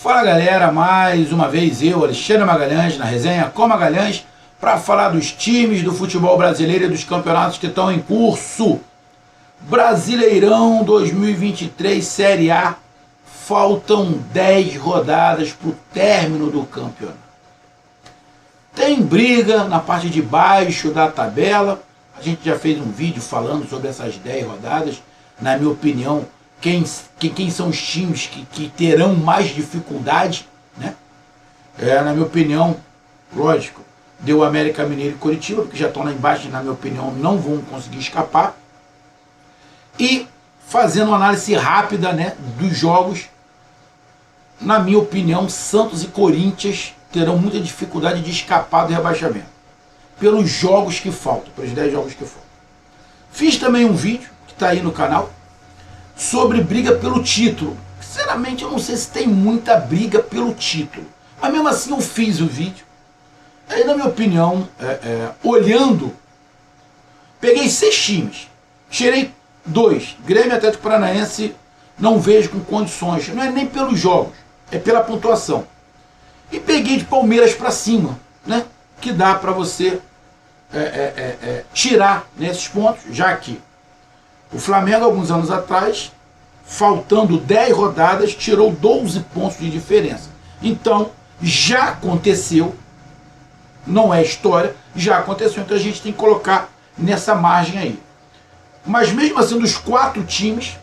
Fala galera, mais uma vez eu, Alexandre Magalhães, na resenha com Magalhães, para falar dos times do futebol brasileiro e dos campeonatos que estão em curso. Brasileirão 2023 Série A, faltam 10 rodadas para o término do campeonato. Tem briga na parte de baixo da tabela, a gente já fez um vídeo falando sobre essas 10 rodadas, na minha opinião, quem são os times que terão mais dificuldade, né? Na minha opinião, lógico, deu América Mineiro e Coritiba, que já estão lá embaixo, na minha opinião, não vão conseguir escapar. E fazendo uma análise rápida, né, dos jogos, na minha opinião, Santos e Corinthians terão muita dificuldade de escapar do rebaixamento, pelos jogos que faltam, pelos 10 jogos que faltam. Fiz também um vídeo, que está aí no canal, sobre briga pelo título. Sinceramente, eu não sei se tem muita briga pelo título, mas mesmo assim eu fiz o vídeo. Aí, na minha opinião, olhando, peguei 6 times, tirei 2, Grêmio e Atlético Paranaense, não vejo com condições, não é nem pelos jogos, é pela pontuação. E peguei de Palmeiras para cima, né, que dá para você tirar nesses pontos, já que o Flamengo, alguns anos atrás, faltando 10 rodadas, tirou 12 pontos de diferença. Então, já aconteceu, não é história, já aconteceu, então a gente tem que colocar nessa margem aí. Mas mesmo assim, dos 4 times,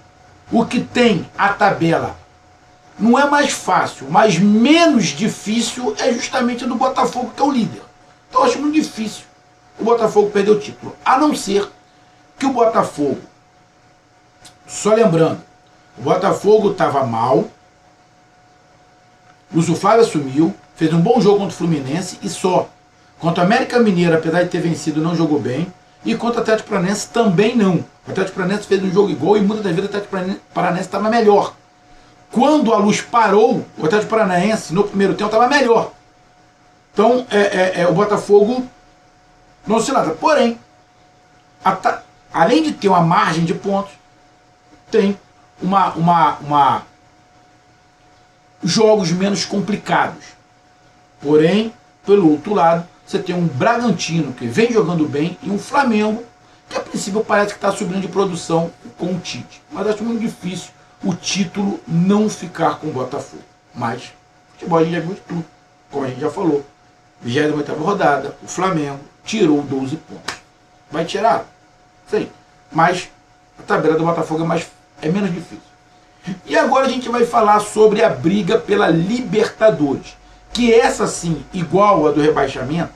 o que tem a tabela não é mais fácil, mas menos difícil é justamente a do Botafogo, que é o líder. Então eu acho muito difícil o Botafogo perder o título, a não ser que o Botafogo, só lembrando, o Botafogo estava mal, o Lúcio Flávio assumiu, fez um bom jogo contra o Fluminense e só. Contra o América Mineiro, apesar de ter vencido, não jogou bem. E contra o Atlético Paranaense também não. O Atlético Paranaense fez um jogo igual e muitas das vezes o Atlético Paranaense estava melhor. Quando a luz parou, o Atlético Paranaense no primeiro tempo estava melhor. Então o Botafogo não se nada. Porém, além de ter uma margem de pontos, tem jogos menos complicados. Porém, pelo outro lado, você tem um Bragantino que vem jogando bem e um Flamengo que a princípio parece que está subindo de produção com o Tite. Mas acho muito difícil o título não ficar com o Botafogo. Mas futebol a gente já viu de tudo, como a gente já falou. 28ª rodada, o Flamengo tirou 12 pontos. Vai tirar? Sim. Mas a tabela do Botafogo é menos difícil. E agora a gente vai falar sobre a briga pela Libertadores, que essa sim, igual a do rebaixamento,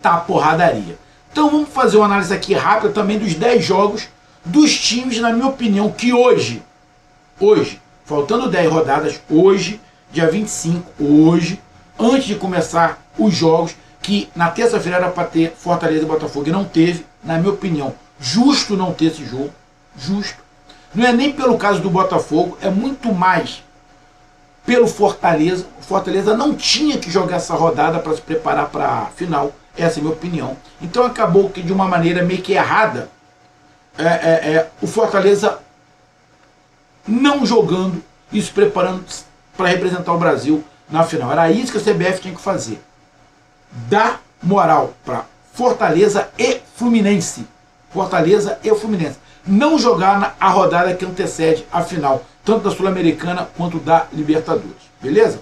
tá porradaria. Então vamos fazer uma análise aqui rápida também dos 10 jogos dos times, na minha opinião, que hoje, faltando 10 rodadas, hoje, dia 25, antes de começar os jogos, que na terça-feira era para ter Fortaleza e Botafogo e não teve, na minha opinião, justo não ter esse jogo, justo. Não é nem pelo caso do Botafogo, é muito mais pelo Fortaleza. O Fortaleza não tinha que jogar essa rodada para se preparar para a final, essa é a minha opinião. Então acabou que de uma maneira meio que errada, o Fortaleza não jogando e se preparando para representar o Brasil na final. Era isso que a CBF tinha que fazer. Dar moral para Fortaleza e Fluminense. Fortaleza e Fluminense. Não jogar a rodada que antecede a final, tanto da Sul-Americana quanto da Libertadores. Beleza?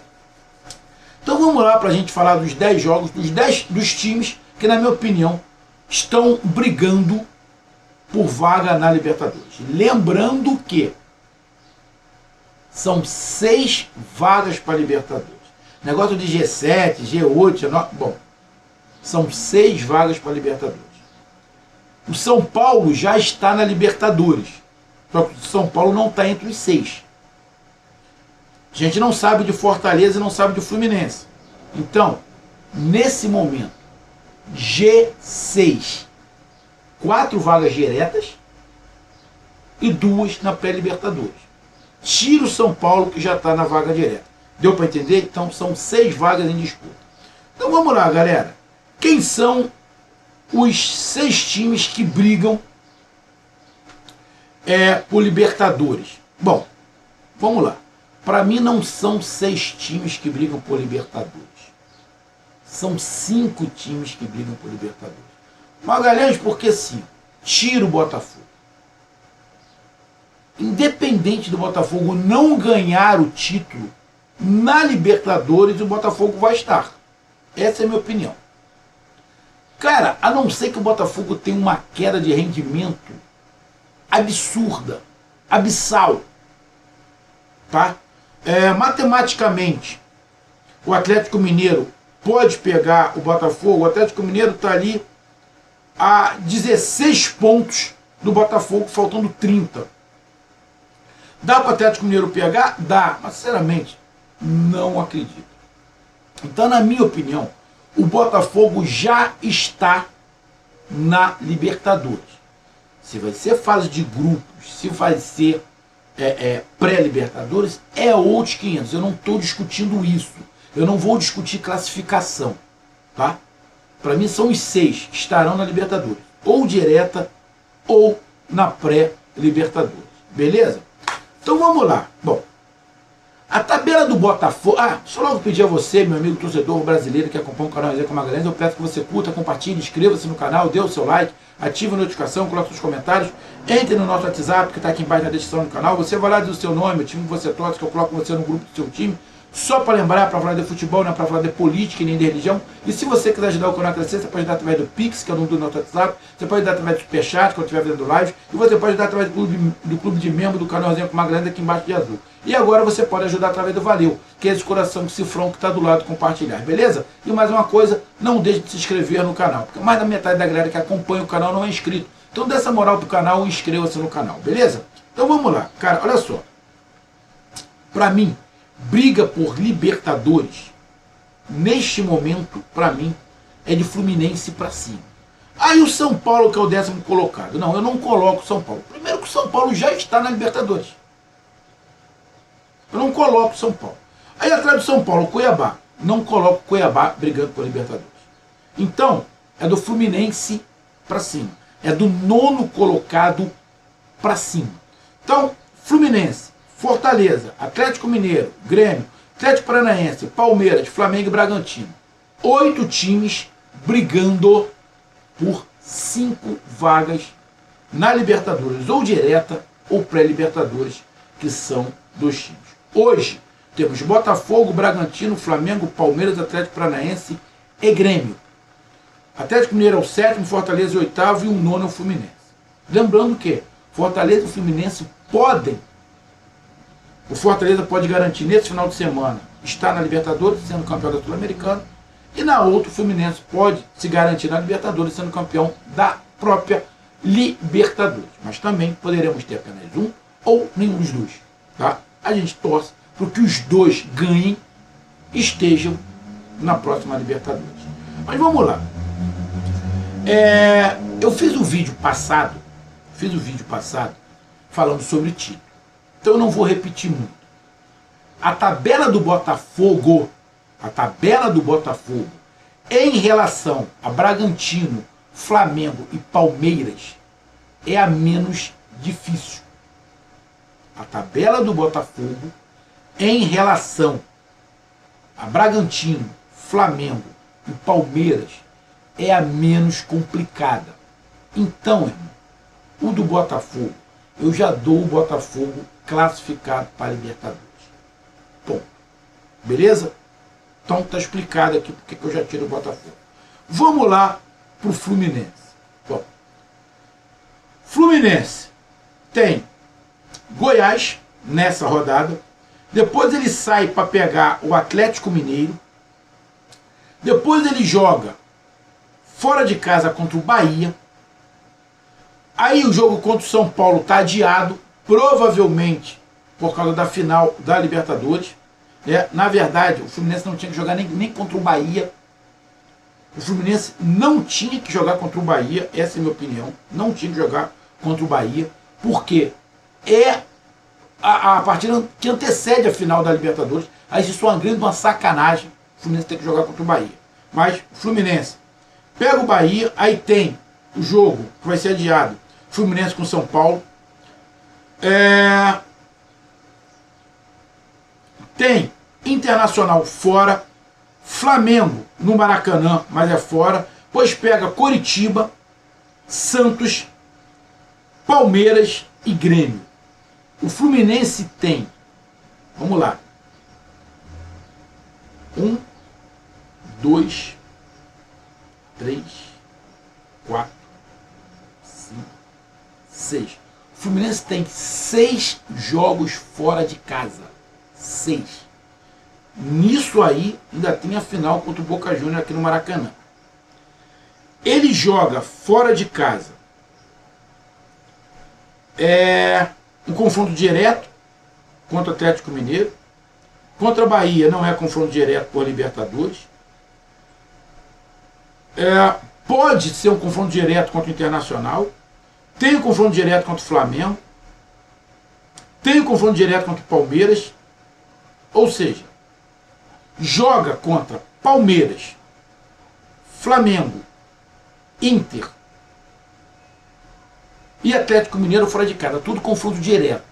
Então vamos lá para a gente falar dos 10 jogos, dos times que, na minha opinião, estão brigando por vaga na Libertadores. Lembrando que são 6 vagas para a Libertadores. Negócio de G7, G8, G9, bom, são 6 vagas para a Libertadores. O São Paulo já está na Libertadores, só que o São Paulo não está entre os 6. A gente não sabe de Fortaleza e não sabe de Fluminense. Então, nesse momento, G6, 4 vagas diretas e 2 na pré-Libertadores. Tira o São Paulo, que já está na vaga direta. Deu para entender? Então são 6 vagas em disputa. Então vamos lá, galera. Quem são os 6 times que brigam por Libertadores? Bom, vamos lá. Para mim não são 6 times que brigam por Libertadores. São 5 times que brigam por Libertadores. Magalhães, porque sim, tira o Botafogo. Independente do Botafogo não ganhar o título, na Libertadores o Botafogo vai estar. Essa é a minha opinião. Cara, a não ser que o Botafogo tenha uma queda de rendimento absurda, abissal, tá? Matematicamente, o Atlético Mineiro pode pegar o Botafogo. O Atlético Mineiro está ali a 16 pontos do Botafogo, faltando 30. Dá para o Atlético Mineiro pegar? Dá, mas sinceramente, não acredito. Então, na minha opinião, o Botafogo já está na Libertadores. Se vai ser fase de grupos, se vai ser pré-Libertadores, é outros 500. Eu não estou discutindo isso. Eu não vou discutir classificação. Tá? Para mim são os 6 que estarão na Libertadores. Ou direta, ou na pré-Libertadores. Beleza? Então vamos lá. Bom, a tabela do Botafogo... só logo pedir a você, meu amigo torcedor brasileiro que acompanha o canal Resenha com Magalhães, eu peço que você curta, compartilhe, inscreva-se no canal, dê o seu like, ative a notificação, coloque seus comentários, entre no nosso WhatsApp que está aqui embaixo na descrição do canal, você vai lá dizer o seu nome, o time que você torce, que eu coloco você no grupo do seu time, só para lembrar, para falar de futebol, não é para falar de política nem de religião. E se você quiser ajudar o canal a crescer, você pode ajudar através do Pix, que é o número do nosso WhatsApp, você pode ajudar através do Superchat, quando estiver fazendo live, e você pode ajudar através do clube de membro do canal Resenha com Magalhães aqui embaixo de azul. E agora você pode ajudar através do Valeu, que é esse coração cifrão que está do lado, compartilhar, beleza? E mais uma coisa, não deixe de se inscrever no canal, porque mais da metade da galera que acompanha o canal não é inscrito. Então dê essa moral pro canal e inscreva-se no canal, beleza? Então vamos lá, cara, olha só. Pra mim, briga por Libertadores, neste momento, pra mim, é de Fluminense pra cima. Aí o São Paulo, que é o 10º colocado. Não, eu não coloco o São Paulo. Primeiro que o São Paulo já está na Libertadores. Eu não coloco o São Paulo. Aí atrás do São Paulo, o Cuiabá. Não coloco o Cuiabá brigando por Libertadores. Então, é do Fluminense pra cima. É do 9º colocado pra cima. Então, Fluminense, Fortaleza, Atlético Mineiro, Grêmio, Atlético Paranaense, Palmeiras, Flamengo e Bragantino. 8 times brigando por 5 vagas na Libertadores, ou direta ou pré-Libertadores, que são 2 times. Hoje temos Botafogo, Bragantino, Flamengo, Palmeiras, Atlético Paranaense e Grêmio. Atlético Mineiro é o 7º, Fortaleza é o 8º e o 9º é o Fluminense. Lembrando que Fortaleza e Fluminense podem, o Fortaleza pode garantir nesse final de semana estar na Libertadores, sendo campeão da Sul-Americana, e na outra o Fluminense pode se garantir na Libertadores, sendo campeão da própria Libertadores. Mas também poderemos ter apenas um ou nenhum dos dois. Tá? A gente torce para que os dois ganhem e estejam na próxima Libertadores. Mas vamos lá. Eu fiz um vídeo passado, falando sobre título. Então eu não vou repetir muito. A tabela do Botafogo, em relação a Bragantino, Flamengo e Palmeiras, é a menos difícil. A tabela do Botafogo, em relação a Bragantino, Flamengo e Palmeiras, é a menos complicada. Então, irmão, o do Botafogo, eu já dou o Botafogo classificado para a Libertadores. Ponto. Beleza? Então tá explicado aqui porque eu já tiro o Botafogo. Vamos lá para o Fluminense. Bom, Fluminense tem Goiás nessa rodada. Depois ele sai para pegar o Atlético Mineiro. Depois ele joga fora de casa contra o Bahia. Aí o jogo contra o São Paulo está adiado, provavelmente por causa da final da Libertadores. Na verdade, o Fluminense não tinha que jogar nem contra o Bahia. O Fluminense não tinha que jogar contra o Bahia, essa é a minha opinião. Não tinha que jogar contra o Bahia, porque é a partida que antecede a final da Libertadores. Aí isso é uma grande sacanagem, o Fluminense tem que jogar contra o Bahia. Mas o Fluminense pega o Bahia, aí tem o jogo que vai ser adiado, Fluminense com São Paulo. Tem Internacional fora, Flamengo no Maracanã, mas é fora, pois pega Coritiba, Santos, Palmeiras e Grêmio. O Fluminense tem, vamos lá, 1, 2, 3, 4, 5, 6. O Fluminense tem 6 jogos fora de casa. 6. Nisso aí, ainda tem a final contra o Boca Juniors aqui no Maracanã. Ele joga fora de casa. Um confronto direto contra o Atlético Mineiro. Contra a Bahia não é confronto direto por Libertadores. Pode ser um confronto direto contra o Internacional. Tem um confronto direto contra o Flamengo. Tem um confronto direto contra o Palmeiras. Ou seja, joga contra Palmeiras, Flamengo, Inter e Atlético Mineiro fora de casa. Tudo confronto direto.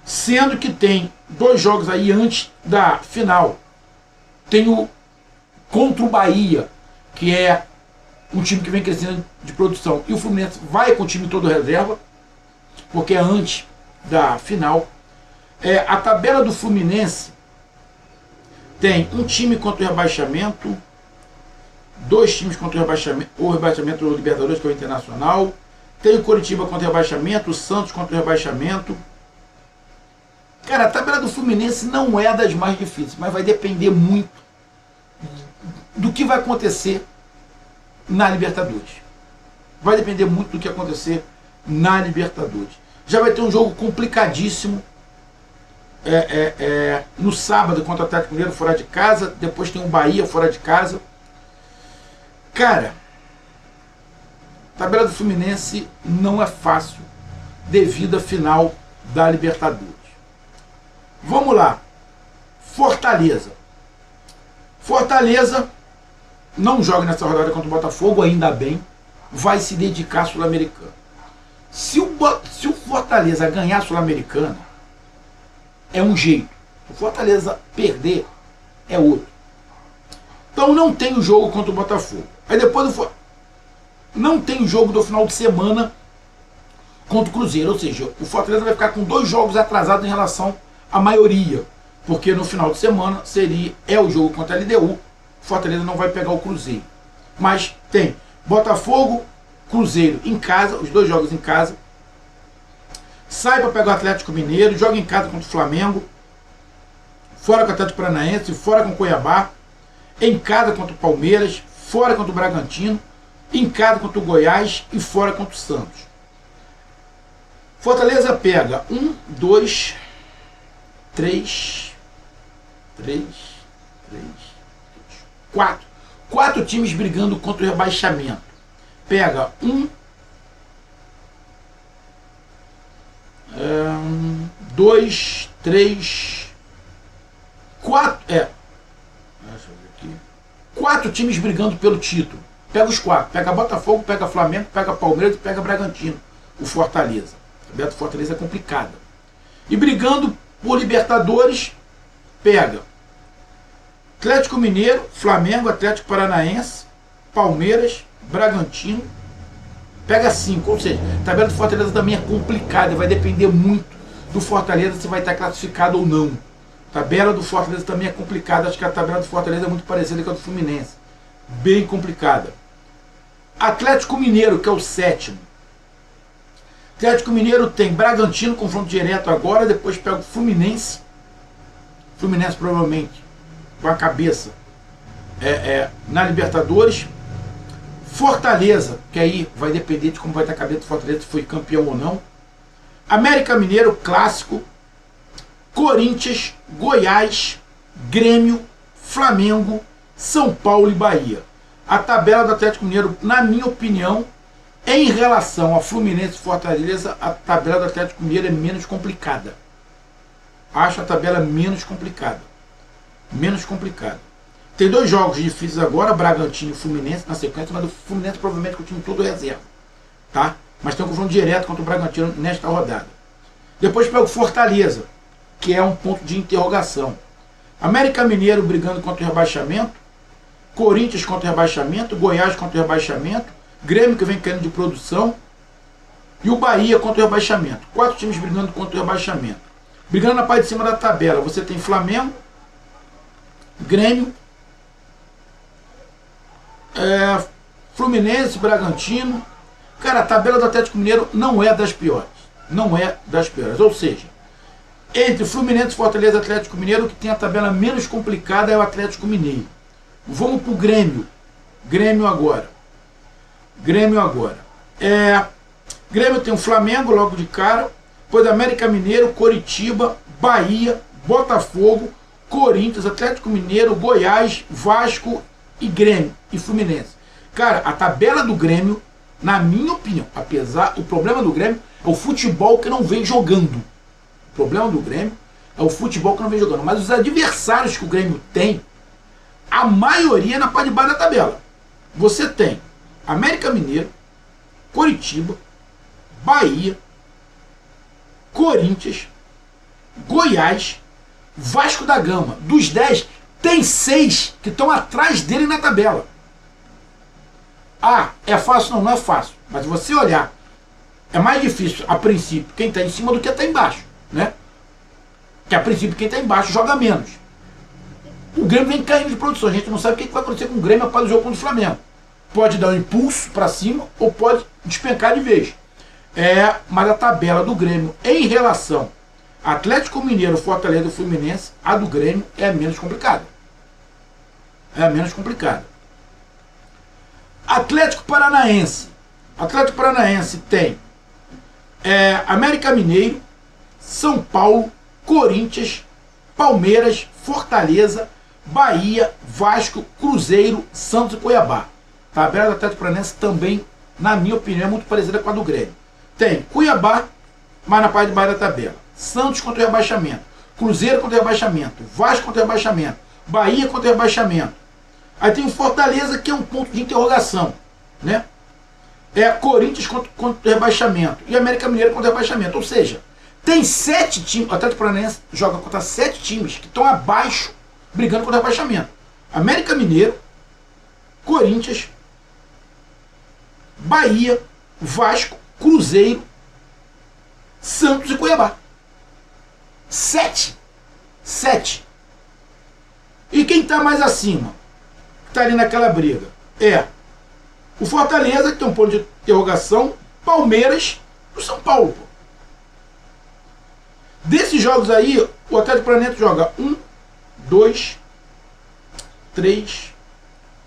Sendo que tem 2 jogos aí antes da final. Tem o contra o Bahia, que é um time que vem crescendo de produção. E o Fluminense vai com o time todo reserva, porque é antes da final. A tabela do Fluminense tem um time contra o rebaixamento, 2 times contra o rebaixamento do Libertadores, que é o Internacional. Tem o Coritiba contra o rebaixamento, o Santos contra o rebaixamento. Cara, a tabela do Fluminense não é das mais difíceis, mas vai depender muito do que vai acontecer na Libertadores. Vai depender muito do que acontecer na Libertadores. Já vai ter um jogo complicadíssimo no sábado contra o Atlético Mineiro fora de casa. Depois tem o Bahia fora de casa. Cara, a tabela do Fluminense não é fácil devido à final da Libertadores. Vamos lá. Fortaleza. Fortaleza não joga nessa rodada contra o Botafogo, ainda bem. Vai se dedicar à Sul-Americana. Se o Fortaleza ganhar a Sul-Americana, é um jeito. Se o Fortaleza perder, é outro. Então não tem o jogo contra o Botafogo. Aí depois não tem o jogo do final de semana contra o Cruzeiro. Ou seja, o Fortaleza vai ficar com 2 jogos atrasados em relação à maioria. Porque no final de semana é o jogo contra a LDU. O Fortaleza não vai pegar o Cruzeiro. Mas tem Botafogo, Cruzeiro em casa, os 2 jogos em casa. Sai para pegar o Atlético Mineiro, joga em casa contra o Flamengo, fora com o Atlético Paranaense, fora com o Cuiabá, em casa contra o Palmeiras, fora contra o Bragantino, em casa contra o Goiás e fora contra o Santos. Fortaleza pega 1, 2, 3, 4 times brigando contra o rebaixamento. Pega 1, 2, 3, 4. Deixa eu ver aqui. 4 times brigando pelo título. Pega os 4. Pega Botafogo, pega Flamengo, pega Palmeiras e pega Bragantino. O Fortaleza. A tabela do Fortaleza é complicada. E brigando por Libertadores, pega Atlético Mineiro, Flamengo, Atlético Paranaense, Palmeiras, Bragantino. Pega 5, ou seja, a tabela do Fortaleza também é complicada, vai depender muito do Fortaleza se vai estar classificado ou não. A tabela do Fortaleza também é complicada, acho que a tabela do Fortaleza é muito parecida com a do Fluminense. Bem complicada. Atlético Mineiro, que é o 7º. Atlético Mineiro tem Bragantino, confronto direto agora, depois pega o Fluminense. Fluminense provavelmente com a cabeça na Libertadores. Fortaleza, que aí vai depender de como vai estar a cabeça do Fortaleza, se foi campeão ou não. América Mineiro, clássico. Corinthians, Goiás, Grêmio, Flamengo, São Paulo e Bahia. A tabela do Atlético Mineiro, na minha opinião, em relação a Fluminense e Fortaleza, a tabela do Atlético Mineiro é menos complicada. Acho a tabela menos complicada. Menos complicada. Tem 2 jogos difíceis agora, Bragantino e Fluminense na sequência, mas o Fluminense provavelmente com o time todo reserva. Tá? Mas tem um confronto direto contra o Bragantino nesta rodada. Depois pega o Fortaleza. que é um ponto de interrogação. América Mineiro brigando contra o rebaixamento, Corinthians contra o rebaixamento, Goiás contra o rebaixamento, Grêmio que vem caindo de produção e o Bahia contra o rebaixamento. 4 times brigando contra o rebaixamento. Brigando na parte de cima da tabela, você tem Flamengo, Grêmio, Fluminense, Bragantino. Cara, a tabela do Atlético Mineiro não é das piores. Não é das piores. Ou seja, entre Fluminense, Fortaleza e Atlético Mineiro, o que tem a tabela menos complicada é o Atlético Mineiro. Vamos pro Grêmio. Grêmio agora. Grêmio tem o Flamengo logo de cara, depois América Mineiro, Coritiba, Bahia, Botafogo, Corinthians, Atlético Mineiro, Goiás, Vasco e Grêmio e Fluminense. Cara, a tabela do Grêmio, na minha opinião, o problema do Grêmio é o futebol que não vem jogando. O problema do Grêmio é o futebol que não vem jogando. Mas os adversários que o Grêmio tem, a maioria é na parte de baixo da tabela. Você tem América Mineiro, Coritiba, Bahia, Corinthians, Goiás, Vasco da Gama. Dos 10, tem 6 que estão atrás dele na tabela. Ah, é fácil? Não, não é fácil. Mas se você olhar, é mais difícil, a princípio, quem está em cima do que está embaixo, né? Que a princípio quem está embaixo joga menos. O Grêmio vem caindo de produção. A gente não sabe o que vai acontecer com o Grêmio após o jogo contra o Flamengo. Pode dar um impulso para cima ou pode despencar de vez. Mas a tabela do Grêmio em relação a Atlético Mineiro, Fortaleza e Fluminense, a do Grêmio é a menos complicada. É a menos complicada. Atlético Paranaense. Atlético Paranaense tem América Mineiro, São Paulo, Corinthians, Palmeiras, Fortaleza, Bahia, Vasco, Cruzeiro, Santos e Cuiabá. A tabela do Atlético Paranaense também, na minha opinião, é muito parecida com a do Grêmio. Tem Cuiabá, mas na parte de baixo da tabela. Santos contra o rebaixamento. Cruzeiro contra o rebaixamento. Vasco contra o rebaixamento. Bahia contra o rebaixamento. Aí tem o Fortaleza, que é um ponto de interrogação, né? Corinthians contra o rebaixamento. E América Mineiro contra o rebaixamento. Ou seja, tem 7 times. O Atlético Paranaense joga contra 7 times que estão abaixo, brigando contra o rebaixamento. América Mineiro, Corinthians, Bahia, Vasco, Cruzeiro, Santos e Cuiabá. 7. E quem está mais acima, está ali naquela briga, o Fortaleza, que tem um ponto de interrogação, Palmeiras e o São Paulo. Pô. Desses jogos aí, o Atlético Paranaense joga 1, 2, 3,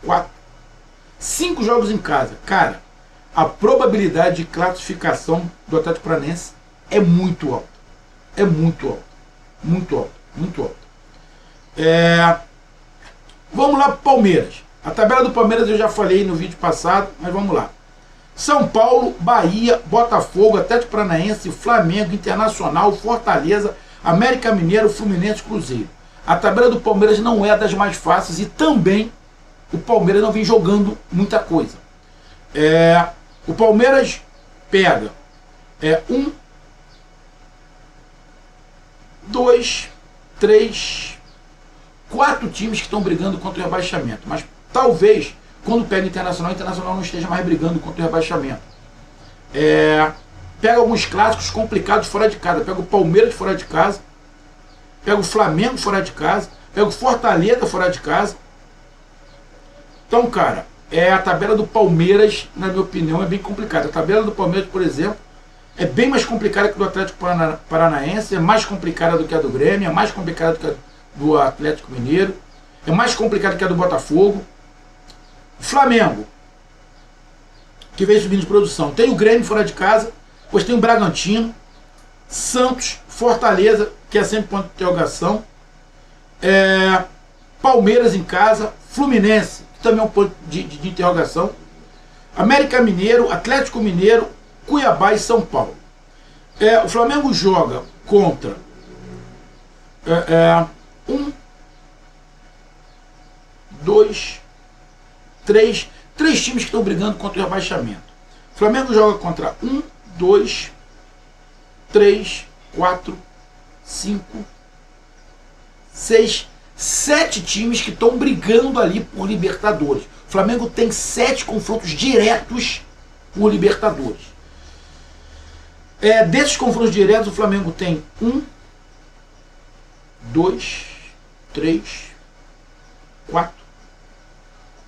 4, 5 jogos em casa. Cara, a probabilidade de classificação do Atlético Paranaense é muito alta. É muito alta. Muito alta. Muito alta. Vamos lá para o Palmeiras. A tabela do Palmeiras eu já falei no vídeo passado, mas vamos lá. São Paulo, Bahia, Botafogo, Atlético Paranaense, Flamengo, Internacional, Fortaleza, América Mineiro, Fluminense, Cruzeiro. A tabela do Palmeiras não é das mais fáceis e também o Palmeiras não vem jogando muita coisa. O Palmeiras pega 1, 2, 3, 4 times que estão brigando contra o rebaixamento. Mas talvez, quando pega o Internacional não esteja mais brigando contra o rebaixamento. Pega alguns clássicos complicados fora de casa. Pega o Palmeiras fora de casa. Pega o Flamengo fora de casa. Pega o Fortaleza fora de casa. Então, cara, a tabela do Palmeiras, na minha opinião, é bem complicada. A tabela do Palmeiras, por exemplo, é bem mais complicada que a do Atlético Paranaense, é mais complicada do que a do Grêmio, é mais complicada do que a do Atlético Mineiro, é mais complicada que a do Botafogo. Flamengo, que vem subindo de produção. Tem o Grêmio fora de casa, depois tem o Bragantino, Santos, Fortaleza, que é sempre ponto de interrogação, Palmeiras em casa, Fluminense, que também é um ponto de interrogação, América Mineiro, Atlético Mineiro, Cuiabá e São Paulo. O Flamengo joga contra 1, 2, 3 times que estão brigando contra o rebaixamento. O Flamengo joga contra 1, 2, 3, 4, 5, 7 times que estão brigando ali por Libertadores. O Flamengo tem 7 confrontos diretos por Libertadores. Desses confrontos diretos, o Flamengo tem 1, 2, 3,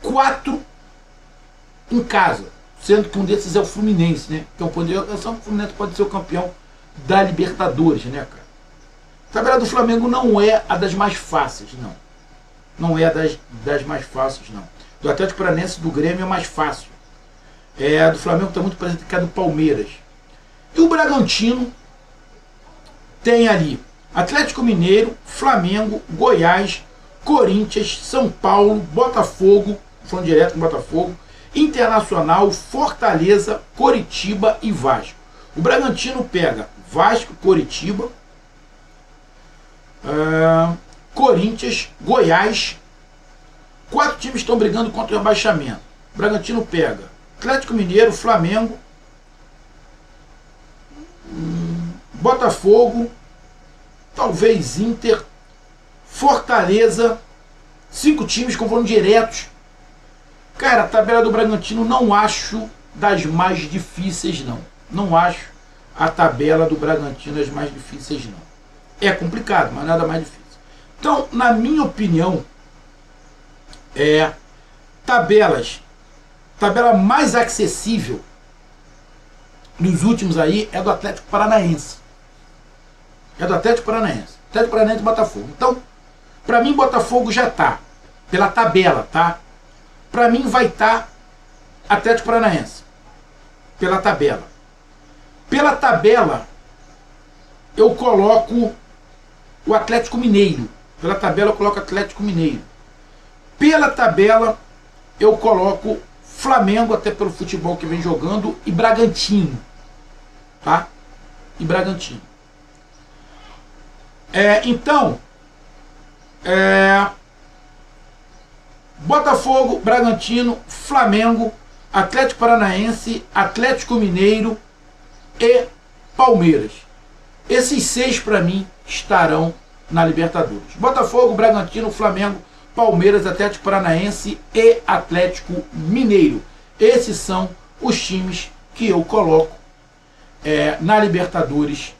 4 em casa, sendo que um desses é o Fluminense, né? Que é o Fluminense pode ser o campeão da Libertadores, né, cara? A tabela do Flamengo não é a das mais fáceis, não. Não é a das mais fáceis, não. Do Atlético Paranaense e do Grêmio é mais fácil. A do Flamengo está muito presente que a do Palmeiras. E o Bragantino tem ali Atlético Mineiro, Flamengo, Goiás, Corinthians, São Paulo, Botafogo, falando direto com Botafogo, Internacional, Fortaleza, Coritiba e Vasco. O Bragantino pega Vasco, Coritiba, Corinthians, Goiás. 4 times estão brigando contra o rebaixamento. O Bragantino pega Atlético Mineiro, Flamengo, Botafogo, talvez Inter, Fortaleza. 5 times confrontos diretos. Cara, a tabela do Bragantino não acho das mais difíceis, não. Não acho a tabela do Bragantino das mais difíceis, não. É complicado, mas nada mais difícil. Então, na minha opinião, tabela mais acessível nos últimos aí é do Atlético Paranaense. Atlético Paranaense e Botafogo. Então, pra mim, Botafogo já tá, pela tabela, tá? Pra mim vai estar Atlético Paranaense, pela tabela. Pela tabela, eu coloco o Atlético Mineiro. Pela tabela, eu coloco Atlético Mineiro. Pela tabela, eu coloco Flamengo, até pelo futebol que vem jogando, e Bragantino. Tá? E Bragantino. Então, Botafogo, Bragantino, Flamengo, Atlético Paranaense, Atlético Mineiro e Palmeiras. Esses 6 para mim estarão na Libertadores. Botafogo, Bragantino, Flamengo, Palmeiras, Atlético Paranaense e Atlético Mineiro. Esses são os times que eu coloco na Libertadores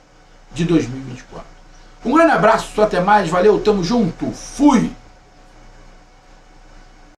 de 2024. Um grande abraço, até mais, valeu, tamo junto, fui!